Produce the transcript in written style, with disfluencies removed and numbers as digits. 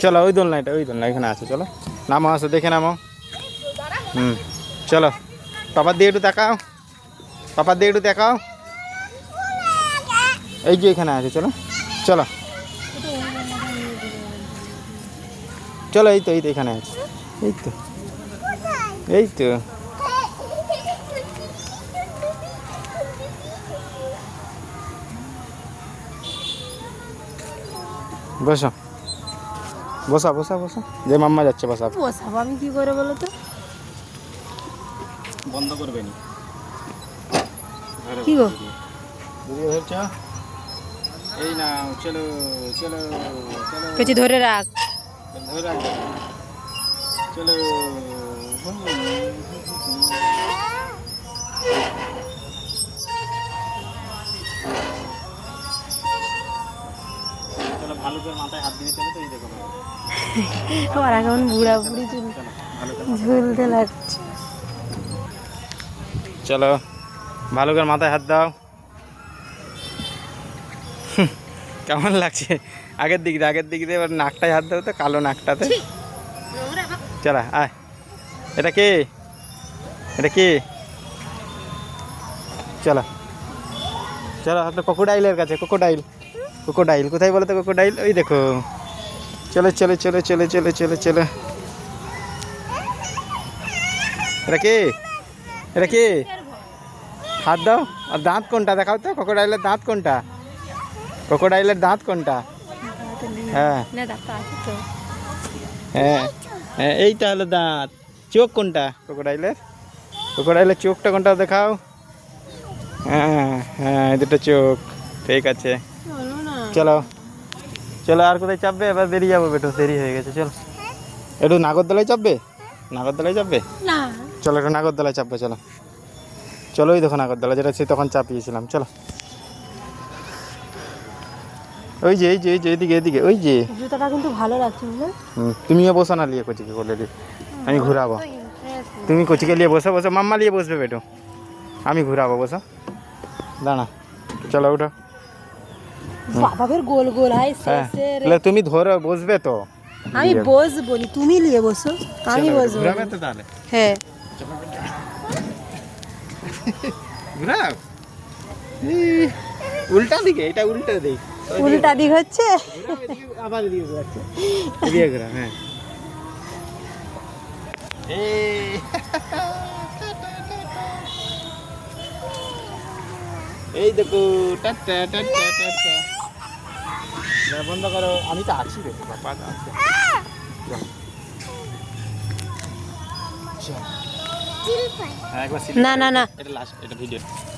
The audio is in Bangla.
চলো ওই দোলনা, ওই দোলনা এখানে আছে, চলো নামো, আসো দেখে নামো। চলো পাপার দিয়ে একটু দেখাও, পাপার দিয়ে একটু দেখাও। এই যে এখানে আছে, চলো চলো চলো, এই তো এখানে আছে, এই তো এই তো। বসো বসা বসা বসা, যে মাম্মা যাচ্ছে বসা। বসাবো আমি কি করে বলো তো? বন্ধ করবে নি কি গো বুঝিয়ে ধরছো, এই নাও, চলো চলো চলো, কিছু ধরে রাখ। ধরে রাখবে, চলো। চলো ভালুকের মাথায় হাত দিয়ে চলো, তো এই দেখো আমার এখন বুড়া বুড়ি ঝুলতে লাগছে। চলো ভালুকের মাথায় হাত দাও। কেমন লাগছে? আগের দিক দিয়ে এবার নাকটায় হাত দাও, তো কালো নাকটাতে। চলো আয়, এটা কে, এটা কে? চলো চলো আপনার ক্রোকোডাইলের কাছে। ক্রোকোডাইল কোথায় বলো তো? ক্রোকোডাইল ওই দেখো। চলো চলো চলো চলো চলো চলো চলো। এটা কে, এটা কে? হাত দাও। আর দাঁত কোনটা দেখাও তো, ক্রোকোডাইলের দাঁত কোনটা? ক্রোকোডাইলের দাঁত কোনটা? হ্যাঁ হ্যাঁ হ্যাঁ, এইটা হলো দাঁত। চোখ কোনটা ক্রোকোডাইলের? ক্রোকোডাইলের চোখটা কোনটা দেখাও। হ্যাঁ হ্যাঁ, এই দুটো চোখ, ঠিক আছে। চলো চলো, আর কোথায় চাপবে? এবার বেরিয়ে যাবো বেটো, দেরি হয়ে গেছে। চলো একটু নাগরদোলায় চাপবে, নাগরদোলায় চাপবে। চলো একটু নাগরদোলায় চাপবে, চলো চলো। ওই দেখো নাগরদোলা, যেটা সে তখন চাপিয়েছিলাম। চলো ওই যে এদিকে এদিকে, ওই যে। জুতাটা কিন্তু ভালো লাগছে বুঝলে। তুমিও বসো না, লিয়ে কচিকে কোলে দিয়ে, আমি ঘুরাবো। তুমি কচিকে নিয়ে বসো, বসো মাম্মা নিয়ে বসবে বেটো, আমি ঘুরাবো, বসো দাঁড়া। চলো উঠো। বাবা গোল গোল হয় শেষে রে। হ্যাঁ তুমি ধরো, বসবে তো। আমি বসবো নি, তুমি নিয়ে বসো, আমি বসবো। ঘুরাবে তো তাহলে? হ্যাঁ ঘুরাও। উল্টা দিকে, এটা উল্টা দিক, উল্টা দিক হচ্ছে। আবার দিয়ে ঘুরাচ্ছে, দিয়ে ঘুরা। হ্যাঁ এই দেখো, টাটা টাটা টাটা। বন্ধ করো, আমি তো আছি রে বাবা, আছে। না না না, এটা লাস্ট, এটা ভিডিও।